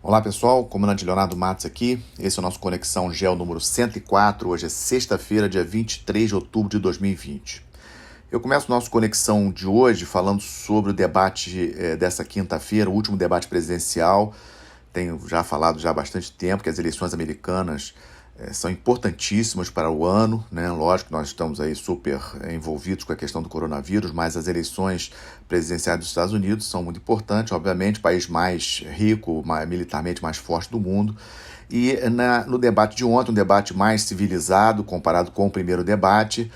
Olá pessoal, comandante Leonardo Matos aqui, esse é o nosso Conexão Geo número 104, hoje é sexta-feira, dia 23 de outubro de 2020. Eu começo o nosso Conexão de hoje falando sobre o debate dessa quinta-feira, o último debate presidencial. Tenho já falado já há bastante tempo que as eleições americanas são importantíssimas para o ano, né? Lógico que nós estamos aí super envolvidos com a questão do coronavírus, mas as eleições presidenciais dos Estados Unidos são muito importantes, obviamente, país mais rico, militarmente mais forte do mundo. E no debate de ontem, um debate mais civilizado comparado com o primeiro debate,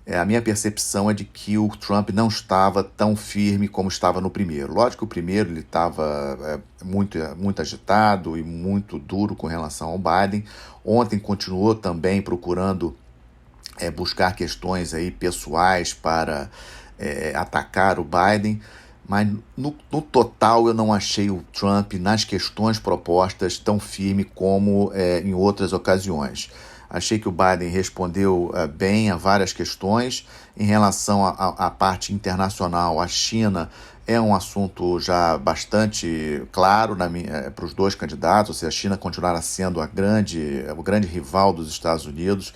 a minha percepção é de que o Trump não estava tão firme como estava no primeiro. Lógico que o primeiro ele estava muito agitado e muito duro com relação ao Biden. Ontem continuou também procurando buscar questões aí pessoais para atacar o Biden, mas no total eu não achei o Trump nas questões propostas tão firme como em outras ocasiões. Achei que o Biden respondeu bem a várias questões. Em relação à parte internacional, a China é um assunto já bastante claro para os dois candidatos, ou seja, a China continuará sendo o grande rival dos Estados Unidos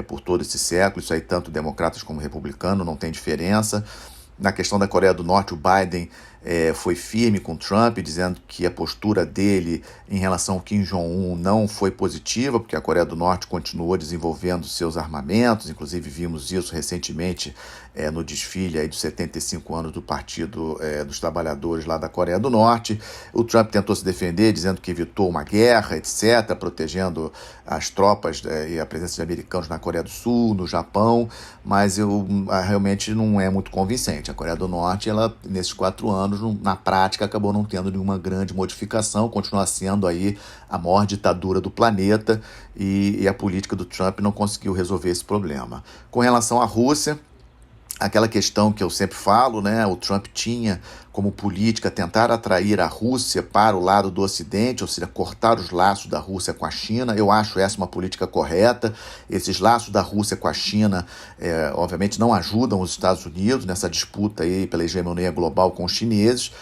por todo esse século. Isso aí tanto democratas como republicanos, não tem diferença. Na questão da Coreia do Norte, o Biden foi firme com Trump, dizendo que a postura dele em relação ao Kim Jong-un não foi positiva, porque a Coreia do Norte continuou desenvolvendo seus armamentos. Inclusive vimos isso recentemente no desfile aí dos 75 anos do Partido dos Trabalhadores lá da Coreia do Norte. O Trump tentou se defender, dizendo que evitou uma guerra, etc., protegendo as tropas e a presença de americanos na Coreia do Sul, no Japão, mas realmente não é muito convincente. A Coreia do Norte, ela, nesses 4 anos, na prática, acabou não tendo nenhuma grande modificação, continua sendo aí a maior ditadura do planeta e a política do Trump não conseguiu resolver esse problema. Com relação à Rússia, aquela questão que eu sempre falo, né? O Trump tinha como política tentar atrair a Rússia para o lado do Ocidente, ou seja, cortar os laços da Rússia com a China. Eu acho essa uma política correta. Esses laços da Rússia com a China, obviamente, não ajudam os Estados Unidos nessa disputa aí pela hegemonia global com os chineses.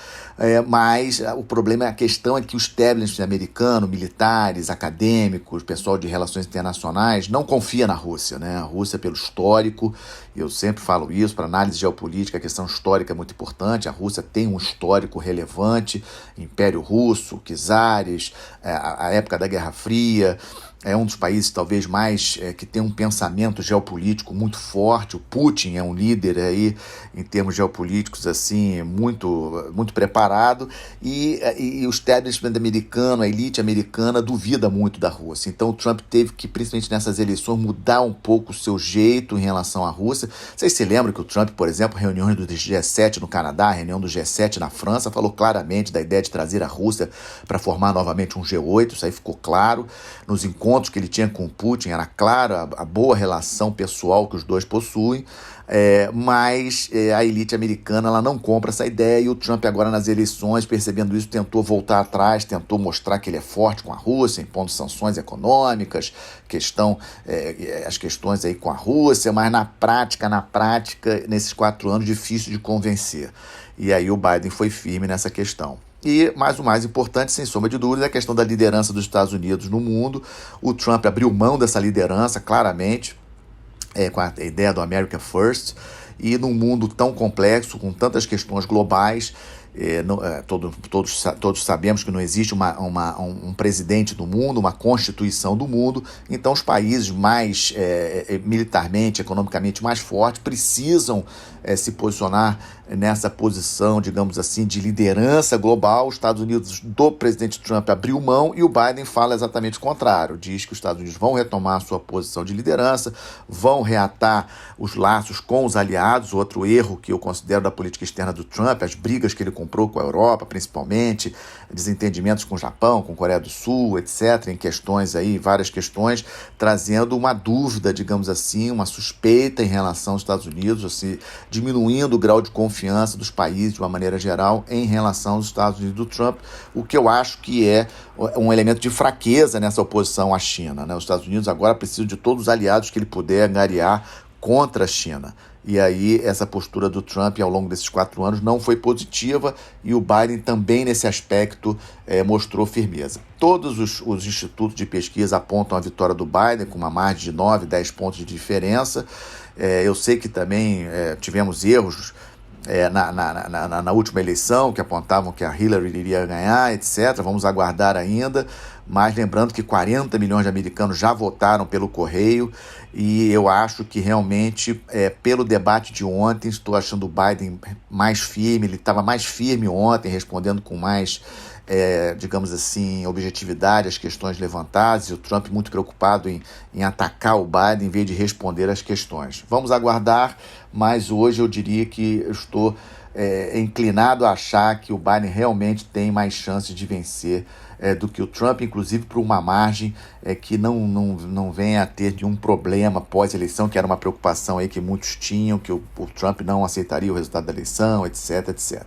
Mas o problema, a questão é que o establishment americano, militares, acadêmicos, pessoal de relações internacionais, não confia na Rússia, né? A Rússia, pelo histórico, eu sempre falo isso, para análise geopolítica, a questão histórica é muito importante. A Rússia tem um histórico relevante, Império Russo, czares, a época da Guerra Fria. É um dos países talvez mais que tem um pensamento geopolítico muito forte. O Putin é um líder aí em termos geopolíticos assim muito preparado e o establishment americano, a elite americana duvida muito da Rússia. Então o Trump teve que, principalmente nessas eleições, mudar um pouco o seu jeito em relação à Rússia. Vocês se lembram que o Trump, por exemplo, reuniões do G7 no Canadá, reunião do G7 na França, falou claramente da ideia de trazer a Rússia para formar novamente um G8. Isso aí ficou claro nos encontros que ele tinha com o Putin. Era clara a boa relação pessoal que os dois possuem, mas a elite americana ela não compra essa ideia, e o Trump agora nas eleições, percebendo isso, tentou voltar atrás, tentou mostrar que ele é forte com a Rússia, impondo sanções econômicas, as questões aí com a Rússia, mas na prática, nesses 4 anos, difícil de convencer. E aí o Biden foi firme nessa questão. E, mas o mais importante, sem sombra de dúvida, é a questão da liderança dos Estados Unidos no mundo. O Trump abriu mão dessa liderança, claramente, com a ideia do America First, e num mundo tão complexo, com tantas questões globais, todos sabemos que não existe um presidente do mundo, uma constituição do mundo. Então os países mais militarmente, economicamente mais fortes precisam se posicionar nessa posição, digamos assim, de liderança global. Os Estados Unidos do presidente Trump abriu mão e o Biden fala exatamente o contrário. Diz que os Estados Unidos vão retomar a sua posição de liderança, vão reatar os laços com os aliados. Outro erro que eu considero da política externa do Trump, as brigas que ele comprou com a Europa, principalmente, desentendimentos com o Japão, com a Coreia do Sul, etc., em questões aí, várias questões, trazendo uma dúvida, digamos assim, uma suspeita em relação aos Estados Unidos, assim, diminuindo o grau de confiança dos países, de uma maneira geral, em relação aos Estados Unidos do Trump, o que eu acho que é um elemento de fraqueza nessa oposição à China, né? Os Estados Unidos agora precisam de todos os aliados que ele puder angariar contra a China. E aí essa postura do Trump ao longo desses 4 anos não foi positiva e o Biden também nesse aspecto mostrou firmeza. Todos os institutos de pesquisa apontam a vitória do Biden com uma margem de 9, 10 pontos de diferença. Eu sei que também tivemos erros na última eleição, que apontavam que a Hillary iria ganhar, etc. Vamos aguardar ainda, mas lembrando que 40 milhões de americanos já votaram pelo correio e eu acho que realmente, pelo debate de ontem, estou achando o Biden mais firme, ele estava mais firme ontem, respondendo com mais, digamos assim, objetividade às questões levantadas, e o Trump muito preocupado em atacar o Biden em vez de responder às questões. Vamos aguardar, mas hoje eu diria que eu estou inclinado a achar que o Biden realmente tem mais chances de vencer do que o Trump, inclusive por uma margem que não venha a ter nenhum problema pós-eleição, que era uma preocupação aí que muitos tinham, que o Trump não aceitaria o resultado da eleição, etc, etc.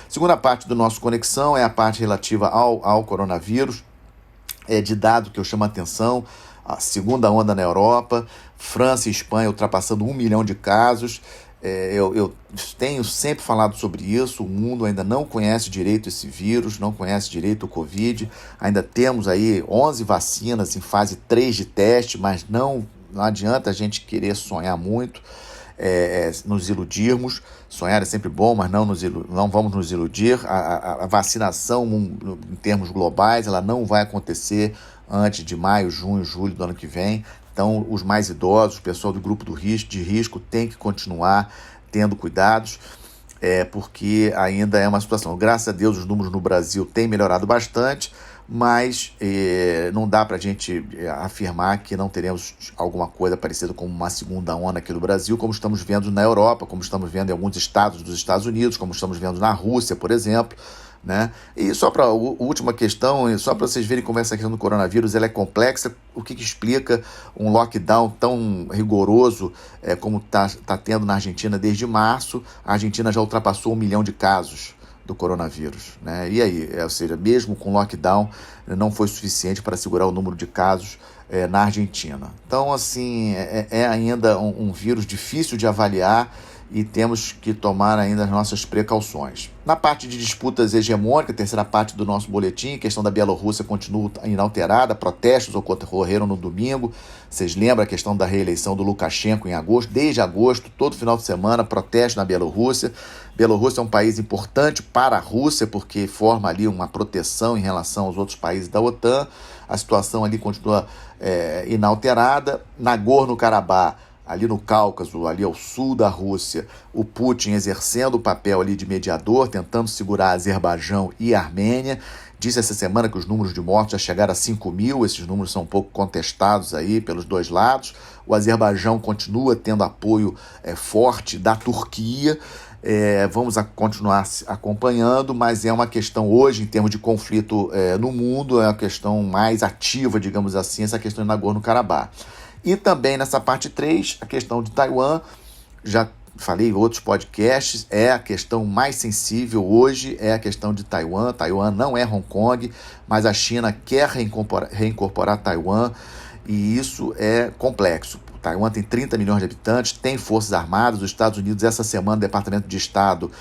Segunda parte do nosso Conexão é a parte relativa ao coronavírus, de dado que eu chamo a atenção, a segunda onda na Europa, França e Espanha ultrapassando 1 milhão de casos. Eu tenho sempre falado sobre isso, o mundo ainda não conhece direito esse vírus, não conhece direito o Covid, ainda temos aí 11 vacinas em fase 3 de teste, mas não adianta a gente querer sonhar muito, nos iludirmos. Sonhar é sempre bom, mas não vamos nos iludir. A vacinação em termos globais ela não vai acontecer antes de maio, junho, julho do ano que vem. Então, os mais idosos, o pessoal do grupo de risco tem que continuar tendo cuidados, porque ainda é uma situação. Graças a Deus, os números no Brasil têm melhorado bastante, mas não dá para a gente afirmar que não teremos alguma coisa parecida com uma segunda onda aqui no Brasil, como estamos vendo na Europa, como estamos vendo em alguns estados dos Estados Unidos, como estamos vendo na Rússia, por exemplo, né? E só para a última questão, só para vocês verem como essa questão do coronavírus ela é complexa, o que explica um lockdown tão rigoroso como tá tendo na Argentina desde março. A Argentina já ultrapassou 1 milhão de casos do coronavírus, né? E aí, ou seja, mesmo com lockdown, não foi suficiente para segurar o número de casos na Argentina. Então, assim, é ainda um vírus difícil de avaliar e temos que tomar ainda as nossas precauções. Na parte de disputas hegemônicas, terceira parte do nosso boletim, a questão da Bielorrússia continua inalterada, protestos ocorreram no domingo. Vocês lembram a questão da reeleição do Lukashenko em agosto? Desde agosto, todo final de semana, protestos na Bielorrússia. Bielorrússia é um país importante para a Rússia, porque forma ali uma proteção em relação aos outros países da OTAN. A situação ali continua inalterada. Nagorno-Karabakh, ali no Cáucaso, ali ao sul da Rússia, o Putin exercendo o papel ali de mediador, tentando segurar Azerbaijão e Armênia. Disse essa semana que os números de mortos já chegaram a 5 mil, esses números são um pouco contestados aí pelos dois lados. O Azerbaijão continua tendo apoio forte da Turquia. Vamos continuar acompanhando, mas é uma questão hoje, em termos de conflito no mundo, é a questão mais ativa, digamos assim, essa questão de Nagorno-Karabakh. E também nessa parte 3, a questão de Taiwan, já falei em outros podcasts, é a questão mais sensível hoje, é a questão de Taiwan. Taiwan não é Hong Kong, mas a China quer reincorporar Taiwan e isso é complexo. Taiwan tem 30 milhões de habitantes, tem forças armadas. Os Estados Unidos, essa semana, o Departamento de Estado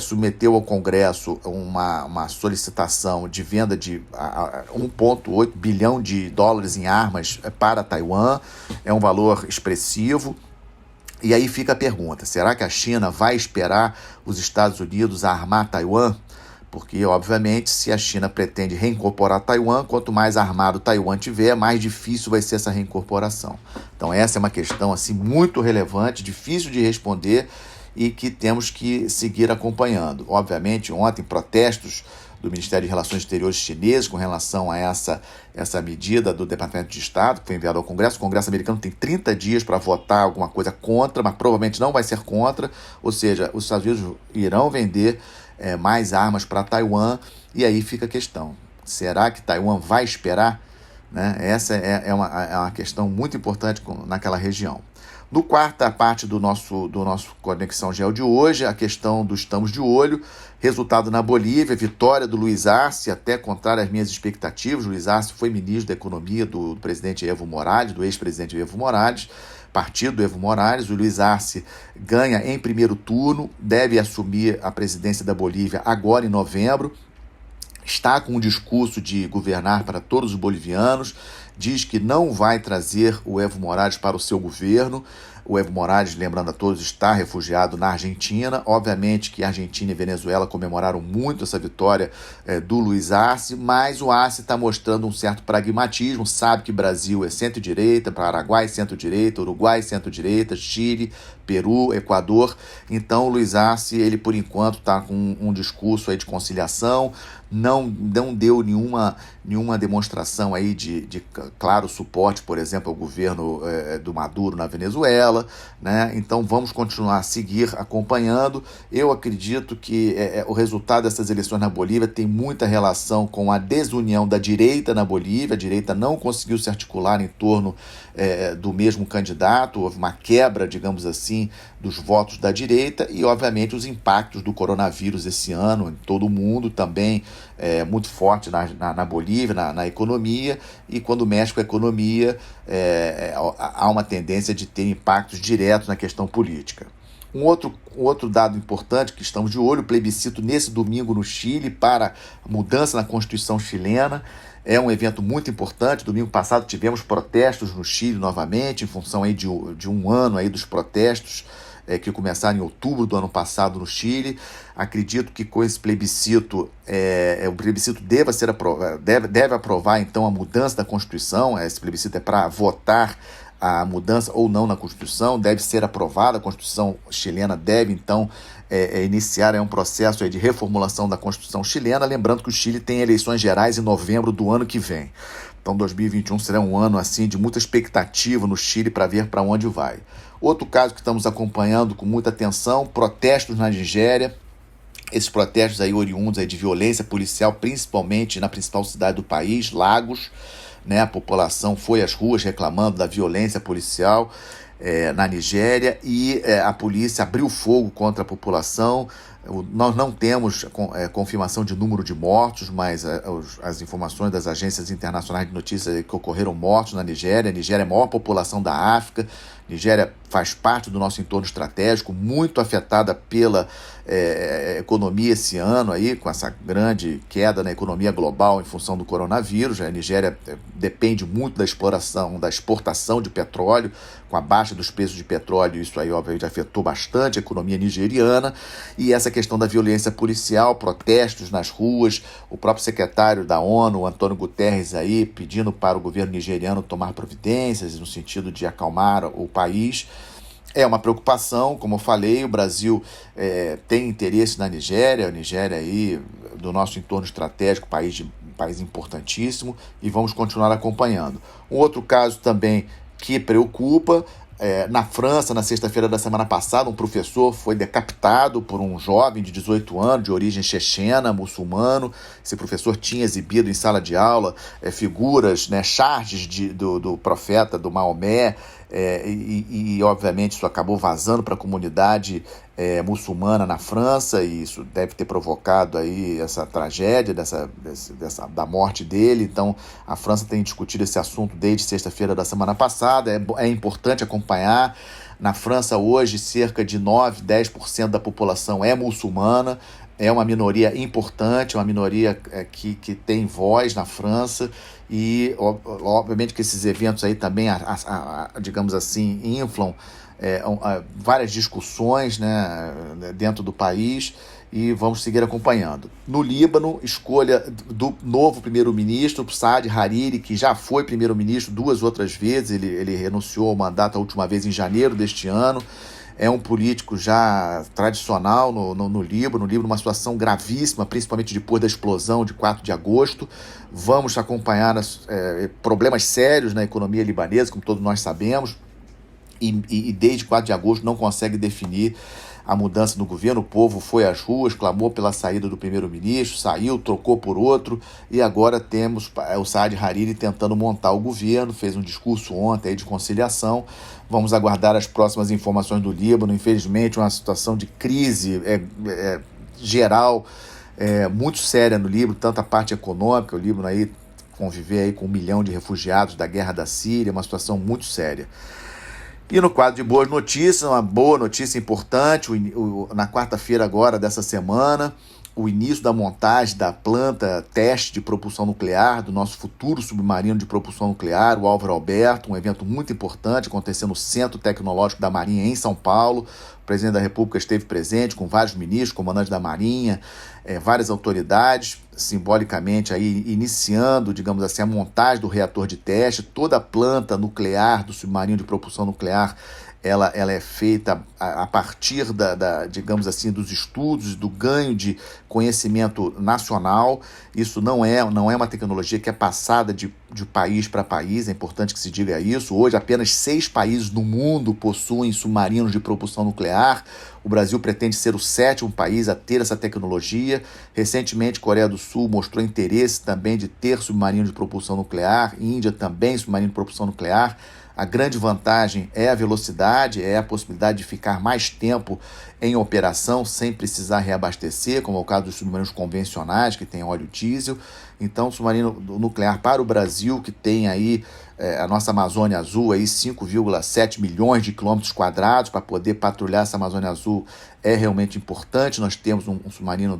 submeteu ao Congresso uma solicitação de venda de 1,8 bilhão de dólares em armas para Taiwan. É um valor expressivo. E aí fica a pergunta, será que a China vai esperar os Estados Unidos a armar Taiwan? Porque, obviamente, se a China pretende reincorporar Taiwan, quanto mais armado Taiwan tiver, mais difícil vai ser essa reincorporação. Então, essa é uma questão assim, muito relevante, difícil de responder e que temos que seguir acompanhando. Obviamente, ontem, protestos do Ministério de Relações Exteriores chinês com relação a essa medida do Departamento de Estado, que foi enviada ao Congresso. O Congresso americano tem 30 dias para votar alguma coisa contra, mas provavelmente não vai ser contra, ou seja, os Estados Unidos irão vender mais armas para Taiwan, e aí fica a questão, será que Taiwan vai esperar? Né? Essa é uma questão muito importante naquela região. No quarta parte do nosso Conexão Geo de hoje, a questão do estamos de olho, resultado na Bolívia, vitória do Luiz Arce, até contrário às minhas expectativas. Luiz Arce foi ministro da Economia do presidente Evo Morales, do ex-presidente Evo Morales, partido do Evo Morales. O Luiz Arce ganha em primeiro turno, deve assumir a presidência da Bolívia agora em novembro. Está com um discurso de governar para todos os bolivianos, diz que não vai trazer o Evo Morales para o seu governo. O Evo Morales, lembrando a todos, está refugiado na Argentina. Obviamente que a Argentina e Venezuela comemoraram muito essa vitória do Luiz Arce, mas o Arce está mostrando um certo pragmatismo, sabe que Brasil é centro-direita, Paraguai centro-direita, Uruguai centro-direita, Chile, Peru, Equador. Então o Luiz Arce, ele por enquanto está com um discurso aí de conciliação, não deu nenhuma demonstração aí de claro suporte, por exemplo, ao governo do Maduro na Venezuela, né? Então vamos continuar a seguir acompanhando. Eu acredito que o resultado dessas eleições na Bolívia tem muita relação com a desunião da direita na Bolívia. A direita não conseguiu se articular em torno do mesmo candidato, houve uma quebra, digamos assim, dos votos da direita e, obviamente, os impactos do coronavírus esse ano em todo o mundo também muito forte na Bolívia, na economia, e quando mexe com a economia há uma tendência de ter impactos diretos na questão política. Um outro dado importante que estamos de olho, o plebiscito nesse domingo no Chile para a mudança na Constituição chilena. É um evento muito importante. Domingo passado tivemos protestos no Chile novamente, em função aí de um ano aí dos protestos que começaram em outubro do ano passado no Chile. Acredito que com esse plebiscito, o plebiscito deve aprovar então a mudança da Constituição. Esse plebiscito é para votar a mudança ou não na Constituição, deve ser aprovada. A Constituição chilena deve então iniciar um processo de reformulação da Constituição chilena, lembrando que o Chile tem eleições gerais em novembro do ano que vem. Então 2021 será um ano assim de muita expectativa no Chile para ver para onde vai. Outro caso que estamos acompanhando com muita atenção, protestos na Nigéria. Esses protestos aí oriundos aí de violência policial, principalmente na principal cidade do país, Lagos, né? A população foi às ruas reclamando da violência policial na Nigéria e a polícia abriu fogo contra a população. Nós não temos confirmação de número de mortos, mas as informações das agências internacionais de notícias é que ocorreram mortos na Nigéria. A Nigéria é a maior população da África. A Nigéria faz parte do nosso entorno estratégico, muito afetada pela economia esse ano, aí, com essa grande queda na economia global em função do coronavírus. A Nigéria depende muito da exploração, da exportação de petróleo. Com a baixa dos preços de petróleo, isso aí obviamente afetou bastante a economia nigeriana. E essa questão da violência policial, protestos nas ruas, o próprio secretário da ONU, Antônio Guterres, aí, pedindo para o governo nigeriano tomar providências no sentido de acalmar o país. É uma preocupação, como eu falei. O Brasil tem interesse na Nigéria, a Nigéria aí do nosso entorno estratégico, país importantíssimo, e vamos continuar acompanhando. Um outro caso também que preocupa, na França, na sexta-feira da semana passada, um professor foi decapitado por um jovem de 18 anos, de origem chechena, muçulmano. Esse professor tinha exibido em sala de aula figuras, né, charges do profeta, do Maomé, e obviamente isso acabou vazando para a comunidade muçulmana na França, e isso deve ter provocado aí essa tragédia da morte dele. Então a França tem discutido esse assunto desde sexta-feira da semana passada. É importante acompanhar. Na França hoje cerca de 9-10% da população é muçulmana. É uma minoria importante, uma minoria que tem voz na França, e obviamente que esses eventos aí também, digamos assim, inflam várias discussões, né, dentro do país, e vamos seguir acompanhando. No Líbano, escolha do novo primeiro-ministro, Saad Hariri, que já foi primeiro-ministro 2 outras vezes. Ele renunciou ao mandato a última vez em janeiro deste ano. É um político já tradicional no Líbano. Uma situação gravíssima, principalmente depois da explosão de 4 de agosto. Vamos acompanhar problemas sérios na economia libanesa, como todos nós sabemos, e desde 4 de agosto não consegue definir a mudança no governo. O povo foi às ruas, clamou pela saída do primeiro-ministro, saiu, trocou por outro, e agora temos o Saad Hariri tentando montar o governo. Fez um discurso ontem aí de conciliação. Vamos aguardar as próximas informações do Líbano. Infelizmente, uma situação de crise geral muito séria no Líbano, tanto a parte econômica. O Líbano aí conviver aí com 1 milhão de refugiados da guerra da Síria, uma situação muito séria. E no quadro de boas notícias, uma boa notícia importante, na quarta-feira agora dessa semana, o início da montagem da planta teste de propulsão nuclear do nosso futuro submarino de propulsão nuclear, o Álvaro Alberto, um evento muito importante acontecendo no Centro Tecnológico da Marinha em São Paulo. O presidente da República esteve presente com vários ministros, comandantes da Marinha, várias autoridades, simbolicamente aí iniciando, digamos assim, a montagem do reator de teste. Toda a planta nuclear do submarino de propulsão nuclear ela é feita a partir digamos assim, dos estudos, do ganho de conhecimento nacional. Isso não é uma tecnologia que é passada de país para país, é importante que se diga isso. Hoje, apenas 6 países no mundo possuem submarinos de propulsão nuclear. O Brasil pretende ser o 7º país a ter essa tecnologia. Recentemente, Coreia do Sul mostrou interesse também de ter submarino de propulsão nuclear, Índia também submarino de propulsão nuclear. A grande vantagem é a velocidade, é a possibilidade de ficar mais tempo em operação sem precisar reabastecer, como é o caso dos submarinos convencionais, que tem óleo diesel. Então, o submarino nuclear para o Brasil, que tem aí a nossa Amazônia Azul, aí 5,7 milhões de quilômetros quadrados para poder patrulhar essa Amazônia Azul, é realmente importante. Nós temos um submarino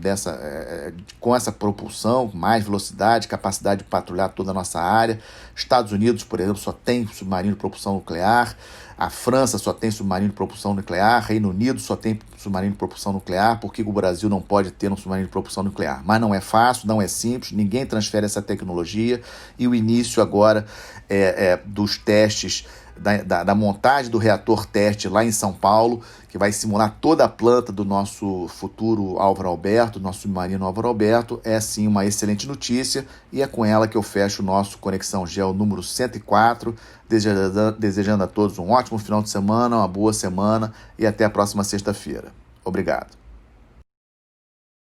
com essa propulsão, mais velocidade, capacidade de patrulhar toda a nossa área. Estados Unidos, por exemplo, só tem submarino de propulsão nuclear. A França só tem submarino de propulsão nuclear. Reino Unido só tem submarino de propulsão nuclear. Por que o Brasil não pode ter um submarino de propulsão nuclear? Mas não é fácil, não é simples, ninguém transfere essa tecnologia. E o início agora dos testes, da montagem do reator teste lá em São Paulo, que vai simular toda a planta do nosso futuro Álvaro Alberto, nosso submarino Álvaro Alberto, é sim uma excelente notícia, e é com ela que eu fecho o nosso Conexão Geo número 104, desejando a todos um ótimo final de semana, uma boa semana e até a próxima sexta-feira. Obrigado.